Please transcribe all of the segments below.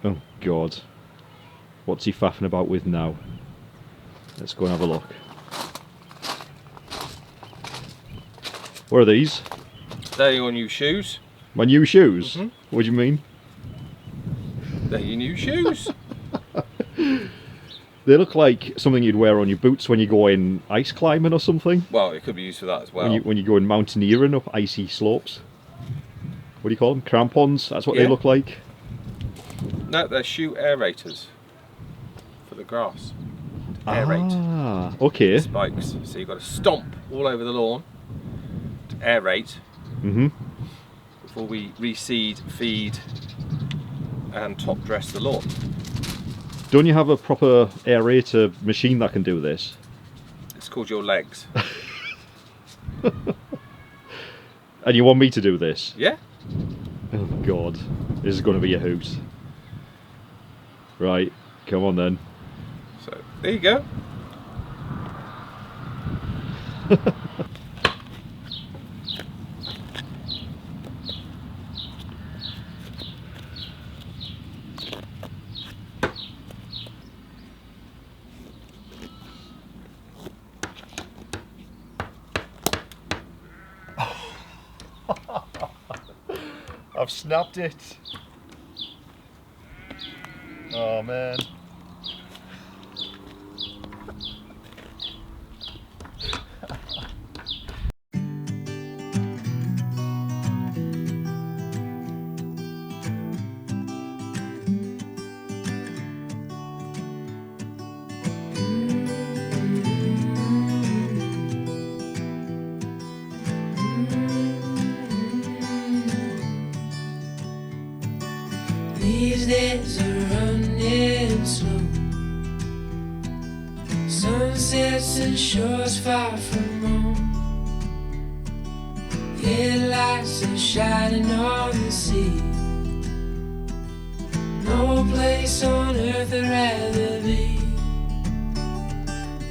Oh God. What's he faffing about with now? Let's go and have a look. What are these? They're your new shoes. My new shoes? Mm-hmm. What do you mean? They're your new shoes. They look like something you'd wear on your boots when you go in ice climbing or something. Well, it could be used for that as well. When you go in mountaineering up icy slopes. What do you call them? Crampons? That's what they look like. No, they're shoe aerators for the grass. To aerate. Ah, okay. Spikes. So you've got to stomp all over the lawn to aerate before we reseed, feed, and top dress the lawn. Don't you have a proper aerator machine that can do this? It's called your legs. And you want me to do this? Yeah. Oh God, this is going to be a hoot. Right, come on then. So, there you go. I've snapped it. Oh man. These days are running slow. Sunsets and shores far from home. Headlights are shining on the sea. No place on earth I'd rather be.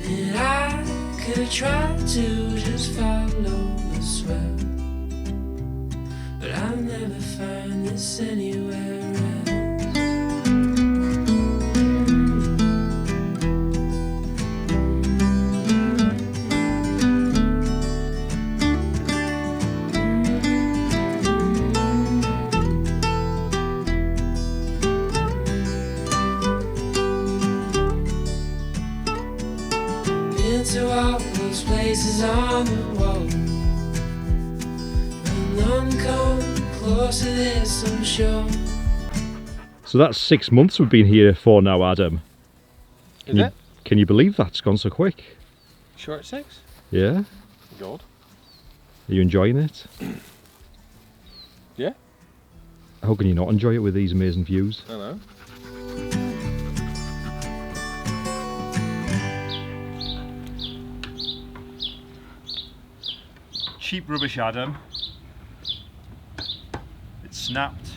And I could try to just follow the swell, but I'll never find this anywhere else. Into all those places on the wall, and none come close to this, I'm sure. So that's 6 months we've been here for now, Adam. Is it? Can you believe that's gone so quick? Sure it's 6? Yeah? God. Are you enjoying it? Yeah? How can you not enjoy it with these amazing views? I know. Cheap rubbish, Adam. It's snapped.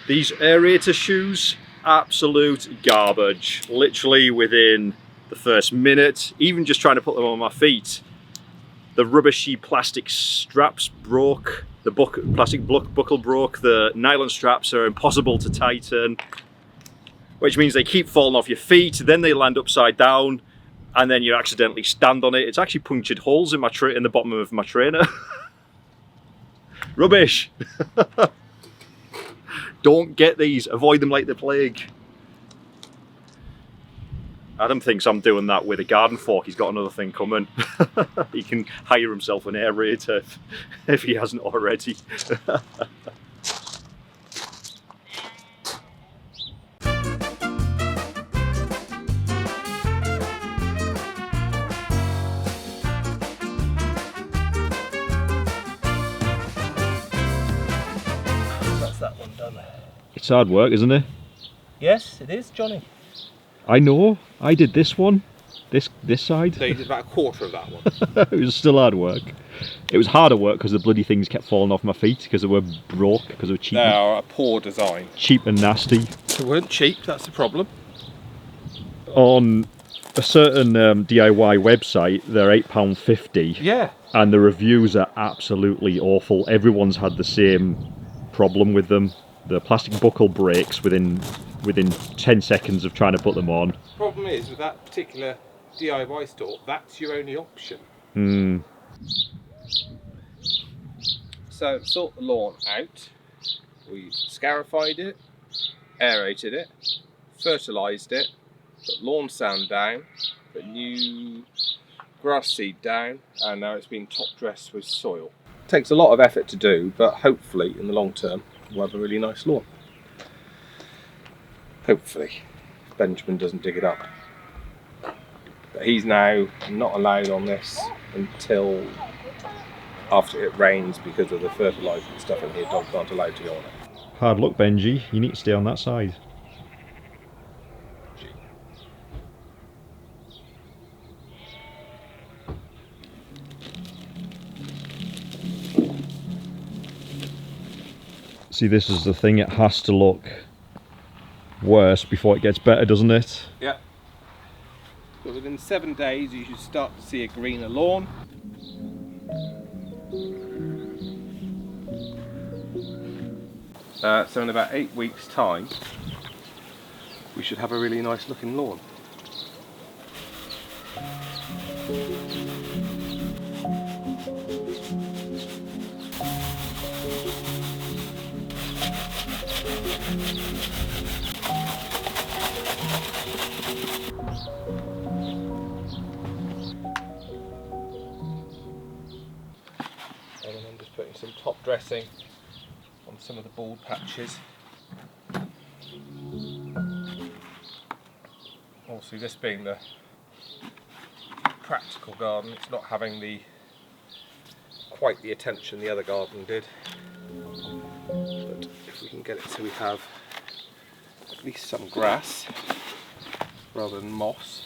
These aerator shoes, absolute garbage. Literally within the first minute, even just trying to put them on my feet, the rubbishy plastic straps broke, the plastic buckle broke, the nylon straps are impossible to tighten, which means they keep falling off your feet, then they land upside down, and then you accidentally stand on it. It's actually punctured holes in the bottom of my trainer. Rubbish. Don't get these, avoid them like the plague. Adam thinks I'm doing that with a garden fork. He's got another thing coming. He can hire himself an aerator if he hasn't already. It's hard work, isn't it? Yes, it is, Johnny. I know. I did this one. This side. So you did about a quarter of that one. It was still hard work. It was harder work because the bloody things kept falling off my feet because they were broke, because they were cheap. They are a poor design. Cheap and nasty. They weren't cheap, that's the problem. On a certain DIY website, they're £8.50. Yeah. And the reviews are absolutely awful. Everyone's had the same problem with them. The plastic buckle breaks within 10 seconds of trying to put them on. Problem is, with that particular DIY store, that's your only option. So, sort the lawn out. We scarified it, aerated it, fertilised it, put lawn sand down, put new grass seed down, and now it's been top dressed with soil. Takes a lot of effort to do, but hopefully in the long term we'll have a really nice lawn. Hopefully, if Benjamin doesn't dig it up. But he's now not allowed on this until after it rains because of the fertiliser and stuff in here. Dogs aren't allowed to go on it. Hard luck, Benji. You need to stay on that side. See, this is the thing, it has to look worse before it gets better, doesn't it? Yeah. But within 7 days you should start to see a greener lawn. So in about 8 weeks' time we should have a really nice looking lawn. And then I'm just putting some top dressing on some of the bald patches. Also, this being the practical garden, it's not having quite the attention the other garden did. But if we can get it so we have at least some grass rather than moss.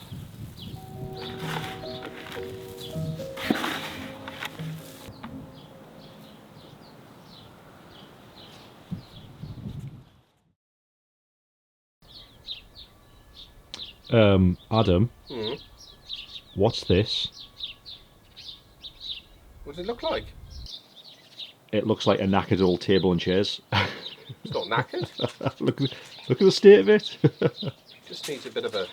Adam, what's this? What does it look like? It looks like a knackered old table and chairs. It's not knackered. look at the state of it. Just needs a bit of a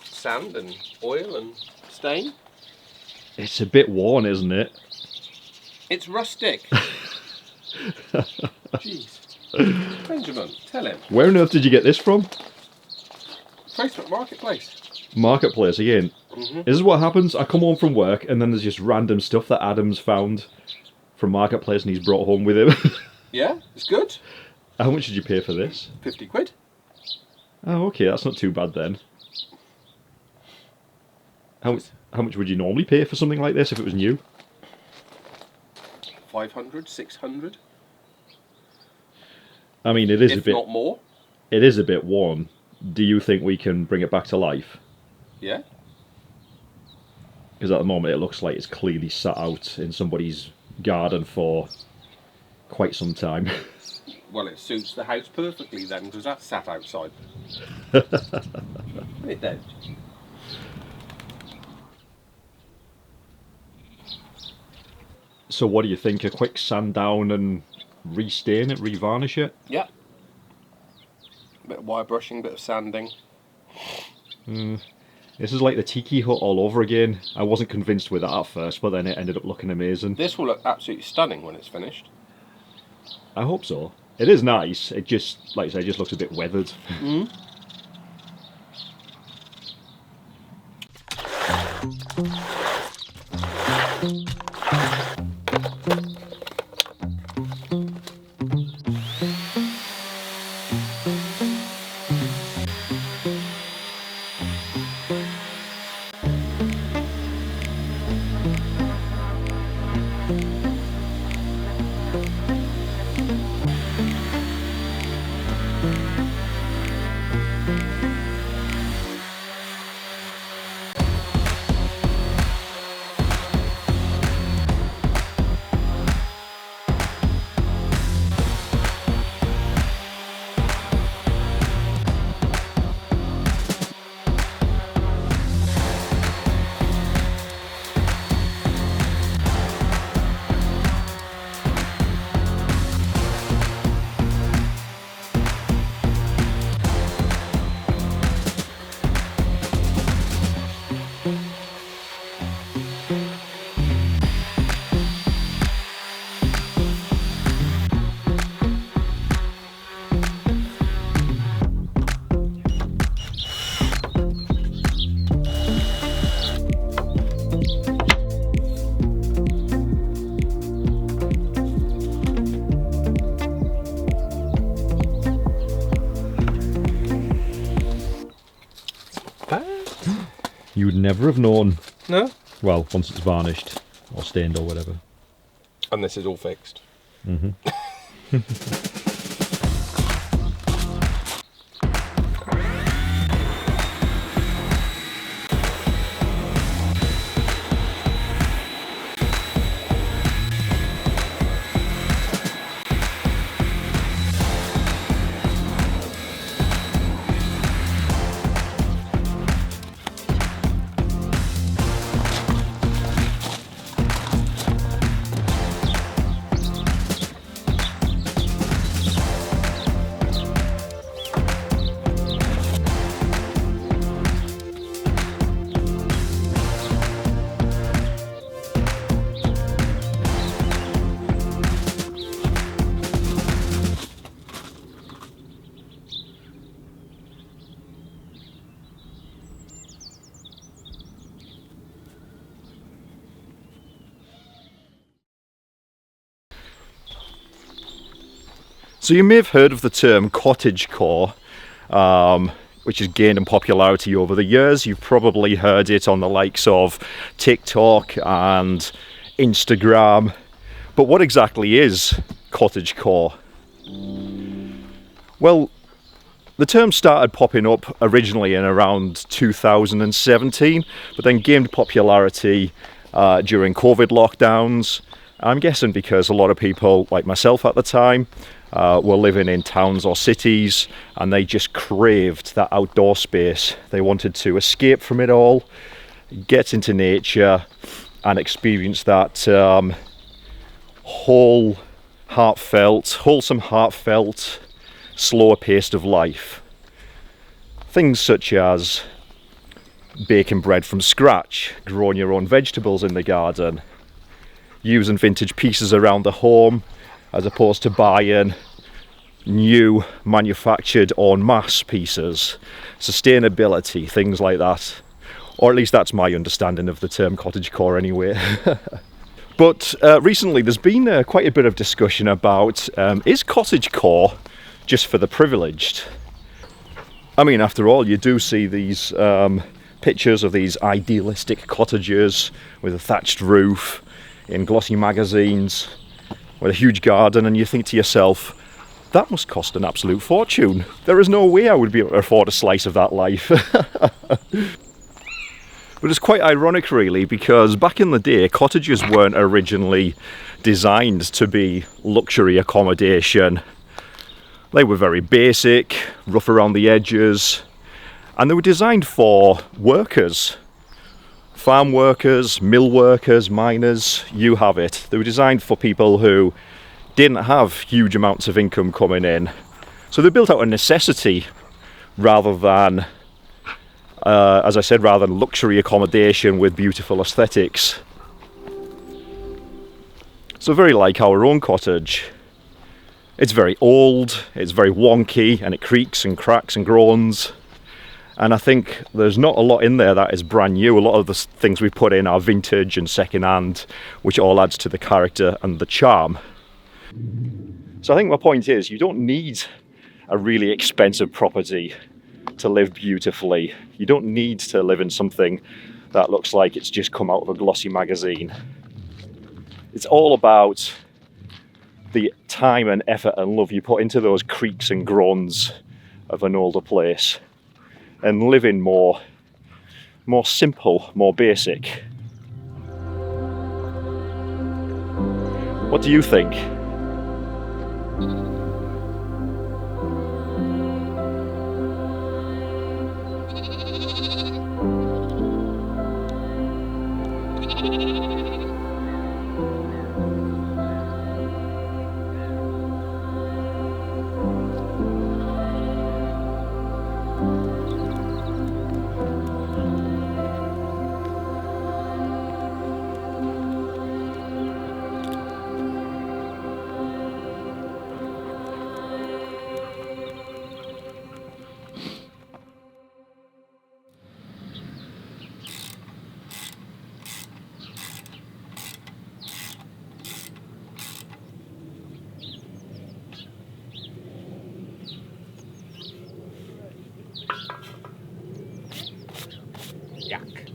sand and oil and stain. It's a bit worn, isn't it? It's rustic. Jeez. Benjamin, tell him. Where on earth did you get this from? Facebook Marketplace. Marketplace again. This is what happens. I come home from work and then there's just random stuff that Adam's found from Marketplace and he's brought home with him. Yeah, it's good. How much did you pay for this? 50 quid. Oh, okay, that's not too bad then. How much would you normally pay for something like this if it was new? 500, 600. I mean, it is if not more. It is a bit worn. Do you think we can bring it back to life? Yeah. Because at the moment it looks like it's clearly sat out in somebody's garden for quite some time. Well, it suits the house perfectly then, because that's sat outside. It does. So what do you think? A quick sand down and restain it, revarnish it? Yeah. Bit of wire brushing, bit of sanding. This is like the tiki hut all over again. I wasn't convinced with that at first, but then it ended up looking amazing. This will look absolutely stunning when it's finished. I hope so. It is nice. It just, like I say, it just looks a bit weathered. You would never have known. No? Well, once it's varnished or stained or whatever. And this is all fixed. Mm-hmm. So you may have heard of the term cottagecore, which has gained in popularity over the years. You've probably heard it on the likes of TikTok and Instagram. But what exactly is cottagecore? Well, the term started popping up originally in around 2017, but then gained popularity during COVID lockdowns. I'm guessing because a lot of people, like myself at the time, were living in towns or cities, and they just craved that outdoor space. They wanted to escape from it all, get into nature, and experience that wholesome, heartfelt, slower pace of life. Things such as baking bread from scratch, growing your own vegetables in the garden, using vintage pieces around the home, as opposed to buying new manufactured en masse pieces, sustainability, things like that. Or at least that's my understanding of the term cottagecore anyway. But recently there's been quite a bit of discussion about is cottagecore just for the privileged? I mean, after all, you do see these pictures of these idealistic cottages with a thatched roof in glossy magazines with a huge garden, and you think to yourself, that must cost an absolute fortune. There is no way I would be able to afford a slice of that life. But it's quite ironic really, because back in the day cottages weren't originally designed to be luxury accommodation. They were very basic, rough around the edges, and they were designed for workers. Farm workers, mill workers, miners, you have it. They were designed for people who didn't have huge amounts of income coming in. So they're built out of necessity rather than, as I said, rather than luxury accommodation with beautiful aesthetics. So very like our own cottage. It's very old, it's very wonky, and it creaks and cracks and groans. And I think there's not a lot in there that is brand new. A lot of the things we put in are vintage and second-hand, which all adds to the character and the charm. So I think my point is, you don't need a really expensive property to live beautifully. You don't need to live in something that looks like it's just come out of a glossy magazine. It's all about the time and effort and love you put into those creaks and groans of an older place, and living more simple, more basic. What do you think? Yuck.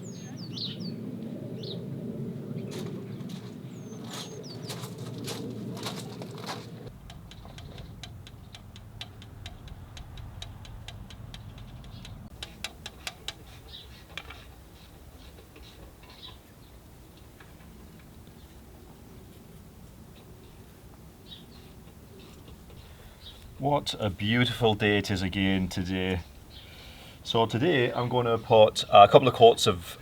What a beautiful day it is again today. So today I'm going to put a couple of coats of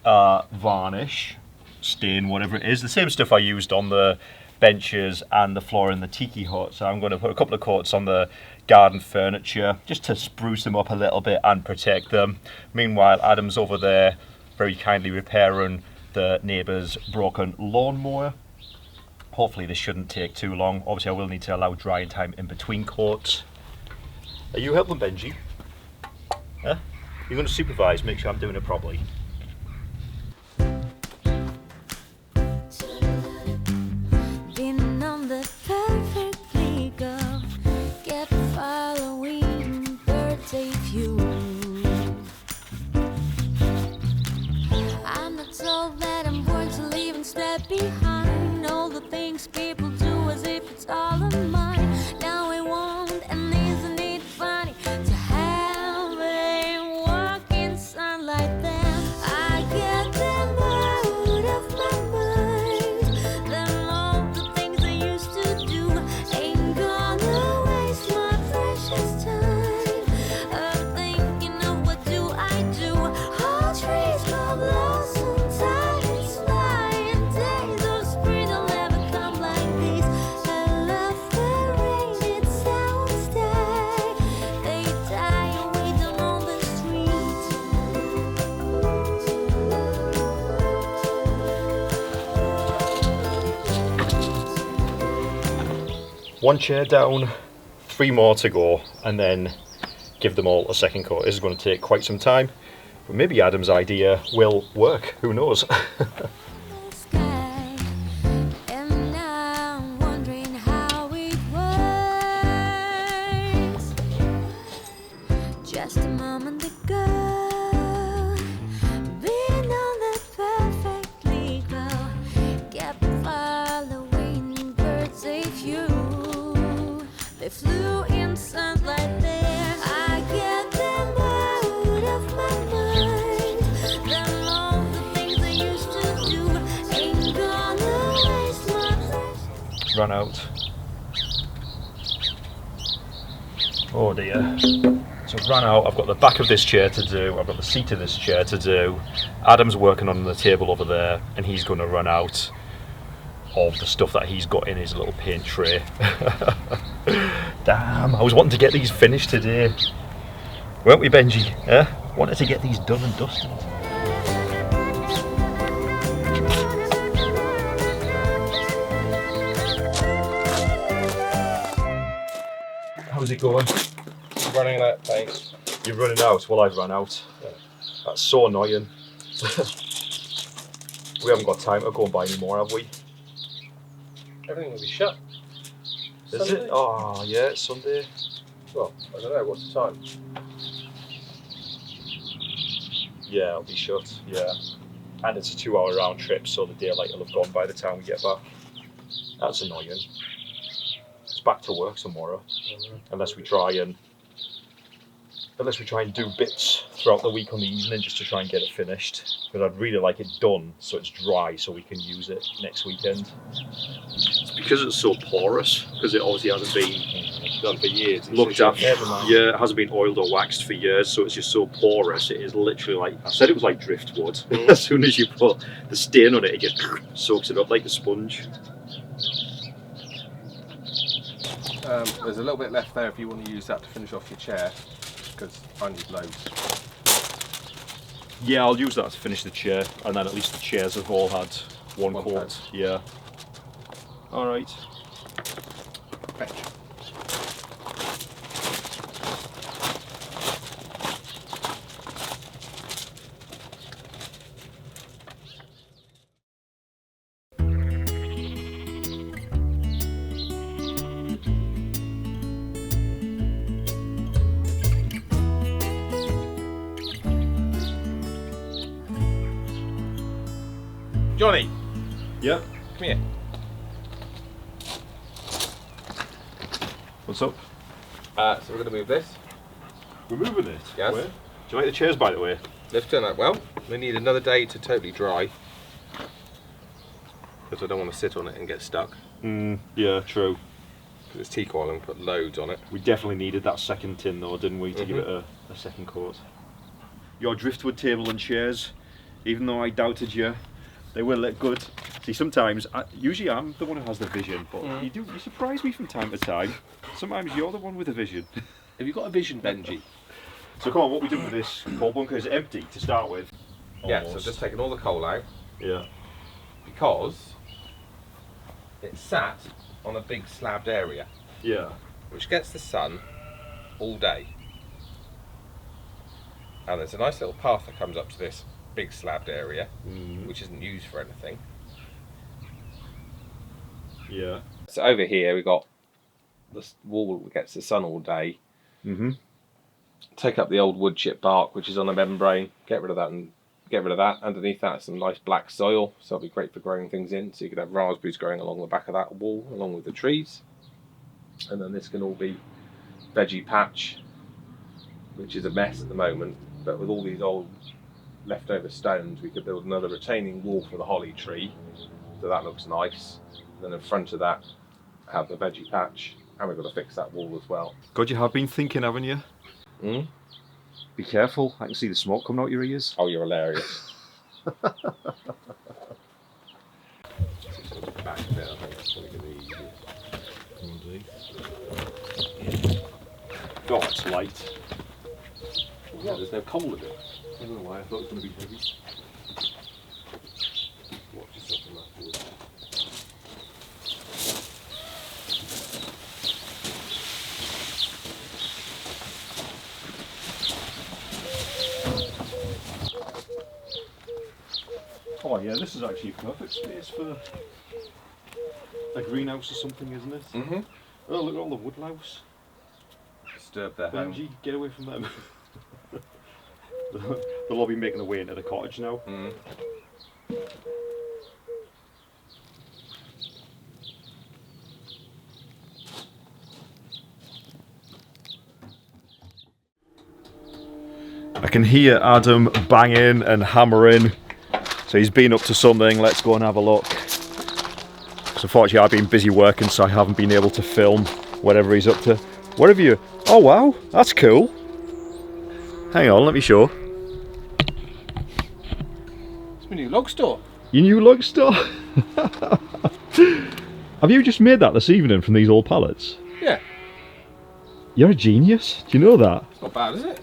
varnish, stain, whatever it is, the same stuff I used on the benches and the floor in the tiki hut. So I'm going to put a couple of coats on the garden furniture just to spruce them up a little bit and protect them. Meanwhile, Adam's over there very kindly repairing the neighbour's broken lawnmower. Hopefully this shouldn't take too long. Obviously I will need to allow drying time in between coats. Are you helping, Benji? Huh? You're going to supervise, make sure I'm doing it properly. Been on the perfect legal, kept following birthday view. I'm not told that I'm going to leave and step behind all the things people do as if it's all of mine. Now I won't, and isn't it funny to have a walking sunlight then? I get them out of my mind. Them all the things I used to do ain't gonna waste my precious time of thinking of what do I do. All trees will blossom, time is flying, days of spring will never come like these. I love the rain, it sounds die. They die away down on the street. One chair down, 3 more to go, and then give them all a second coat. This is going to take quite some time, but maybe Adam's idea will work, who knows. Sky, and now I'm wondering how it works. Just a moment ago, being on the perfectly glow, kept following birds a few. They flew in sunlight there. I get them out of my mind. Them all the things I used to do ain't gonna waste my precious. Run out. Oh dear. So I've run out, I've got the back of this chair to do, I've got the seat of this chair to do. Adam's working on the table over there, and he's going to run out of the stuff that he's got in his little paint tray. Damn, I was wanting to get these finished today. Weren't we, Benji? Wanted to get these done and dusted. How's it going? Running out of paint. You're running out? Well, I've run out. That's so annoying. We haven't got time to go and buy any more, have we? Everything will be shut. Is Sunday? it? Oh, yeah, it's Sunday. Well, I don't know, what's the time? Yeah, it'll be shut, yeah. And it's a 2-hour round trip, so the daylight will have gone by the time we get back. That's annoying. It's back to work tomorrow, unless we try and do bits throughout the week on the evening just to try and get it finished. But I'd really like it done so it's dry so we can use it next weekend. It's because it's so porous, because it obviously hasn't been Done for years. looked after. Never mind. Yeah, it hasn't been oiled or waxed for years, so it's just so porous. It is literally like, I said it was like driftwood. As soon as you put the stain on it, it just soaks it up like a sponge. There's a little bit left there if you want to use that to finish off your chair, because I need loads. Yeah, I'll use that to finish the chair, and then at least the chairs have all had one One coat. coat. Yeah. All right. Fetch. Johnny, Yep. come here. What's up? So we're going to move this. We're moving it. Yes. Where? Do you like the chairs, by the way? They've turned out well. We need another day to totally dry. Because I don't want to sit on it and get stuck. Yeah, true. Because it's teak oil and put loads on it. We definitely needed that second tin though, didn't we, to give it a second coat. Your driftwood table and chairs, even though I doubted you, they will look good. See, sometimes, usually I'm the one who has the vision, but you surprise me from time to time. Sometimes you're the one with the vision. Have you got a vision, Benji? So come on, what we do with this coal bunker is empty to start with. Yeah, so Almost. just taking all the coal out. Yeah. Because it sat on a big slabbed area. Yeah. Which gets the sun all day. And there's a nice little path that comes up to this big slabbed area, which isn't used for anything. Yeah. So over here we've got this wall that gets the sun all day. Take up the old wood chip bark, which is on a membrane, get rid of that and get rid of that. Underneath that some nice black soil, so it'll be great for growing things in. So you could have raspberries growing along the back of that wall, along with the trees. And then this can all be veggie patch, which is a mess at the moment. But with all these old leftover stones, we could build another retaining wall for the holly tree. So that looks nice. And then in front of that, have the veggie patch. And we've got to fix that wall as well. God, you have been thinking, haven't you? Be careful, I can see the smoke coming out your ears. Oh, you're hilarious. God, it's light. Yeah, there's no coal in it. I don't know why I thought it was going to be heavy. Watch yourself in that wood. Oh yeah, this is actually a perfect space for a greenhouse or something, isn't it? Oh, look at all the woodlouse. Disturb their home. Benji, get away from them. They'll all be making their way into the cottage now. I can hear Adam banging and hammering. So he's been up to something. Let's go and have a look. So unfortunately I've been busy working, so I haven't been able to film whatever he's up to. What have you? Oh wow, that's cool. Hang on, let me show. It's my new log store. Your new log store? Have you just made that this evening from these old pallets? Yeah. You're a genius. Do you know that? It's not bad, is it?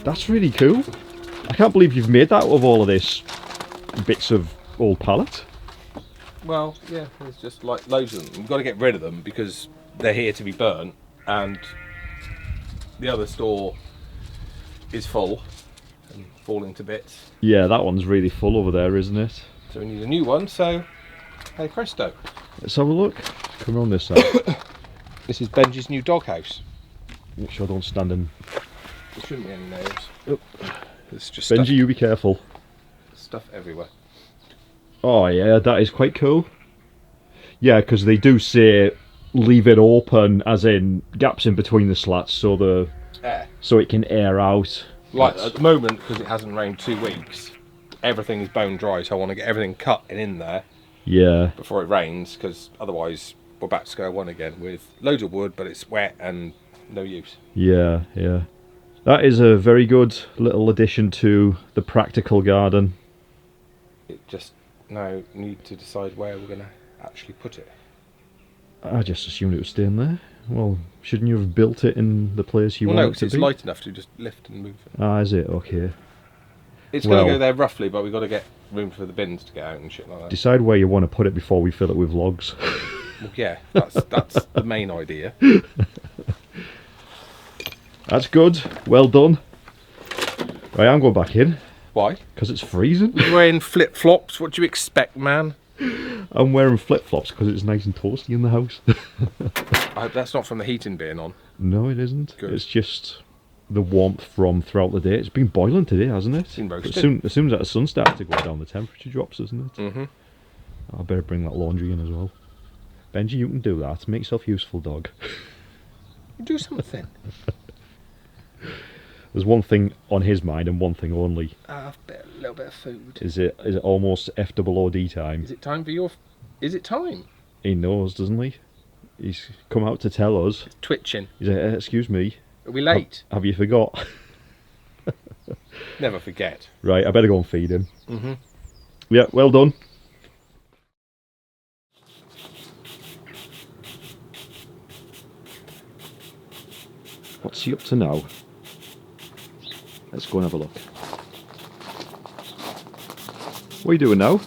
That's really cool. I can't believe you've made that out of all of this bits of old pallet. Well, yeah, there's just like loads of them. We've got to get rid of them because they're here to be burnt, and the other store is full and falling to bits. Yeah, that one's really full over there, isn't it? So we need a new one, so hey presto. Let's have a look. Come on this side. This is Benji's new doghouse. Make sure I don't stand in. There shouldn't be any nails. Oh. There's just Benji, you be careful. stuff everywhere. Oh yeah, that is quite cool. Yeah, because they do say leave it open, as in gaps in between the slats, so so it can air out. Like at the moment, because it hasn't rained 2 weeks, everything is bone dry. So I want to get everything cut and in there. Yeah. Before it rains, because otherwise we're back to square one again with loads of wood, but it's wet and no use. Yeah, yeah. That is a very good little addition to the practical garden. It just now need to decide where we're going to actually put it. I just assumed it was staying there. Well, shouldn't you have built it in the place you want no, it because to it's be? light enough to just lift and move it. Ah, is it? Okay. It's going to Well- go there roughly, but we've got to get room for the bins to get out and shit like that. Decide where you want to put it before we fill it with logs. Well, yeah, that's the main idea. That's good. Well done. Right, I'm going back in Why? because it's freezing. You're wearing flip-flops. What do you expect, man? I'm wearing flip-flops because it's nice and toasty in the house. I hope that's not from the heating being on. No, it isn't. Good. It's just the warmth from throughout the day. It's been boiling today, hasn't it? It's been roasted. As soon as that sun starts to go down, the temperature drops, doesn't it? Mm-hmm. I better bring that laundry in as well. Benji, you can do that. Make yourself useful, dog. Do something. There's one thing on his mind and one thing only. A little bit of food. Is it almost FOOD time? Is it time for your... Is it time? He knows, doesn't he? He's come out to tell us. Twitching. He's like, excuse me. Are we late? Have you forgot? Never forget. Right, I better go and feed him. Mm-hmm. Yeah, well done. What's he up to now? Let's go and have a look. What are you doing now?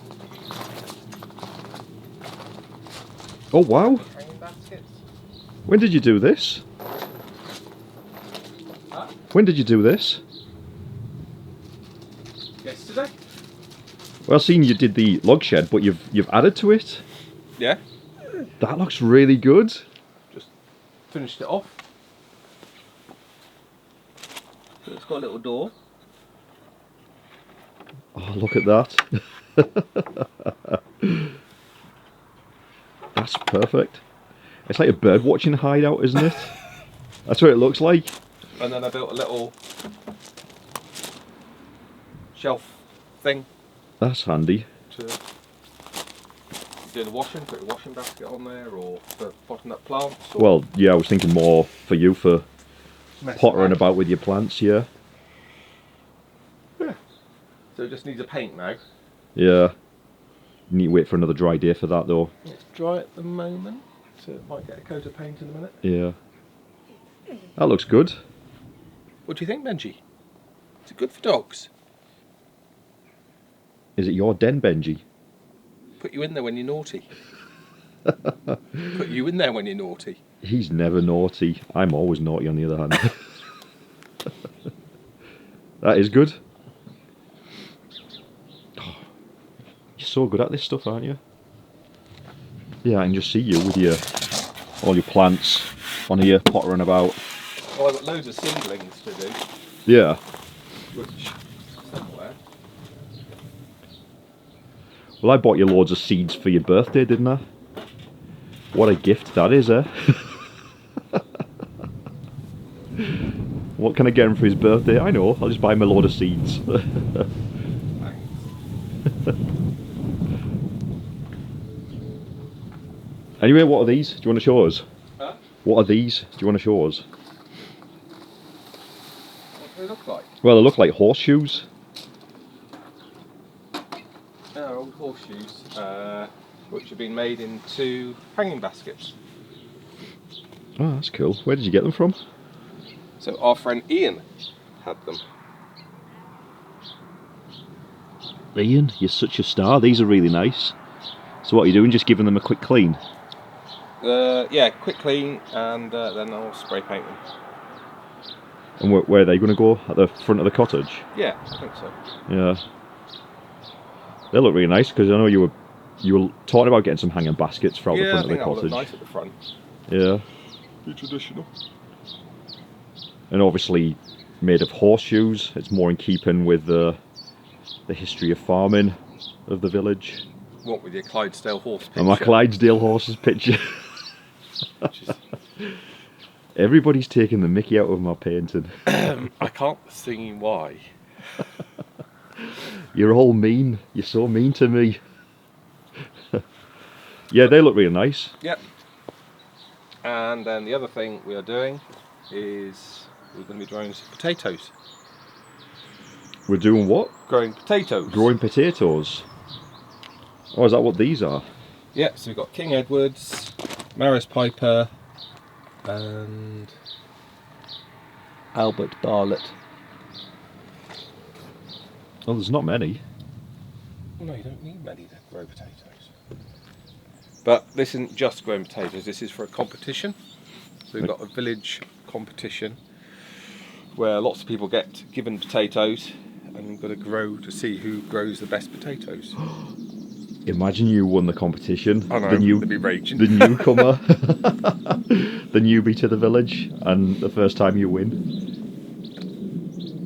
Oh wow! Hanging baskets. When did you do this? Huh? When did you do this? Yesterday? Well, I've seen you did the log shed, but you've added to it. Yeah. That looks really good. Just finished it off. So it's got a little door. Oh, look at that. That's perfect. It's like a bird watching hideout, isn't it? That's what it looks like. And then I built a little shelf thing That's handy. to do the washing, put a washing basket on there, or for potting up plants. Or Well, yeah, I was thinking more for you for messing pottering around. about with your plants, yeah. Yeah. So it just needs a paint now. Yeah. You need to wait for another dry day for that though. It's dry at the moment, so it might get a coat of paint in a minute. Yeah. That looks good. What do you think, Benji? Is it good for dogs? Is it your den, Benji? Put you in there when you're naughty. Put you in there when you're naughty. He's never naughty. I'm always naughty on the other hand. That is good. Oh, you're so good at this stuff, aren't you? Yeah, I can just see you with all your plants on here pottering about. Well, I've got loads of seedlings to do, Yeah. which somewhere. Well, I bought you loads of seeds for your birthday, didn't I? What a gift that is, eh? What can I get him for his birthday? I know, I'll just buy him a load of seeds. Anyway, what are these? Do you want to show us? Huh? What are these? Do you want to show us? What do they look like? Well, they look like horseshoes. They're old horseshoes, which have been made into hanging baskets. Oh, that's cool. Where did you get them from? So our friend Ian had them. Ian, you're such a star. These are really nice. So what are you doing? Just giving them a quick clean? Yeah, quick clean, and then I'll spray paint them. And where are they going to go? At the front of the cottage? Yeah, I think so. Yeah. They look really nice because I know you were talking about getting some hanging baskets throughout the Yeah, I front of think the that would cottage. look nice at the front. Yeah. Be traditional. And obviously made of horseshoes. It's more in keeping with the history of farming of the village. What with your Clydesdale horse picture? And my Clydesdale horses picture. Which is, Everybody's taking the mickey out of my painting. I can't see why. You're all mean. You're so mean to me. Yeah, they look really nice. Yep. And then the other thing we are doing is we're going to be growing some potatoes. We're doing what? Growing potatoes. Growing potatoes. Oh, is that what these are? Yeah, so we've got King Edward's, Maris Piper, and Albert Bartlett. Oh, there's not many. Well, no, you don't need many to grow potatoes. But this isn't just growing potatoes, this is for a competition. So we've got a village competition where lots of people get given potatoes and we've got to grow to see who grows the best potatoes. Imagine you won the competition. I know, they'd be raging. The newcomer. The newbie to the village, and the first time you win.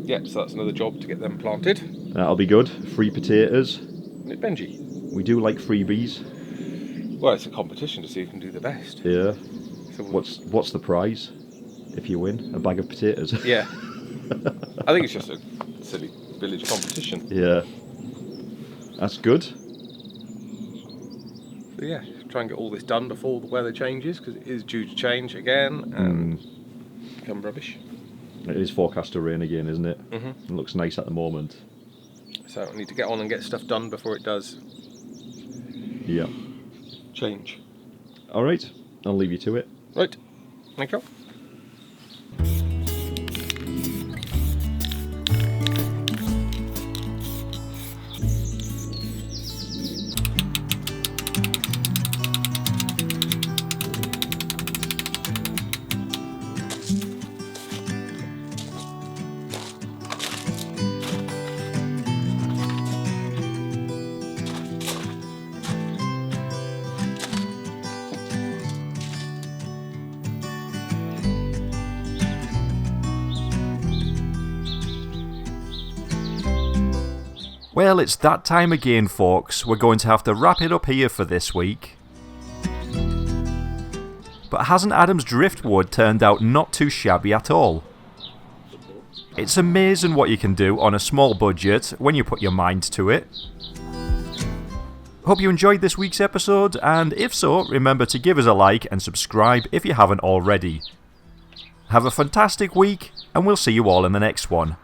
Yep, so that's another job to get them planted. That'll be good. Free potatoes. Isn't it, Benji? We do like freebies. Well, it's a competition to see who can do the best. Yeah. So What's the prize if you win? A bag of potatoes. Yeah. I think it's just a silly village competition. Yeah. That's good. So yeah, try and get all this done before the weather changes, because it is due to change again and become rubbish. It is forecast to rain again, isn't it? Mm-hmm. It looks nice at the moment. So I need to get on and get stuff done before it does Yeah. change. Alright, I'll leave you to it. Right, thank you. Well, it's that time again, folks. We're going to have to wrap it up here for this week. But hasn't Adam's driftwood turned out not too shabby at all? It's amazing what you can do on a small budget when you put your mind to it. Hope you enjoyed this week's episode, and if so, remember to give us a like and subscribe if you haven't already. Have a fantastic week, and we'll see you all in the next one.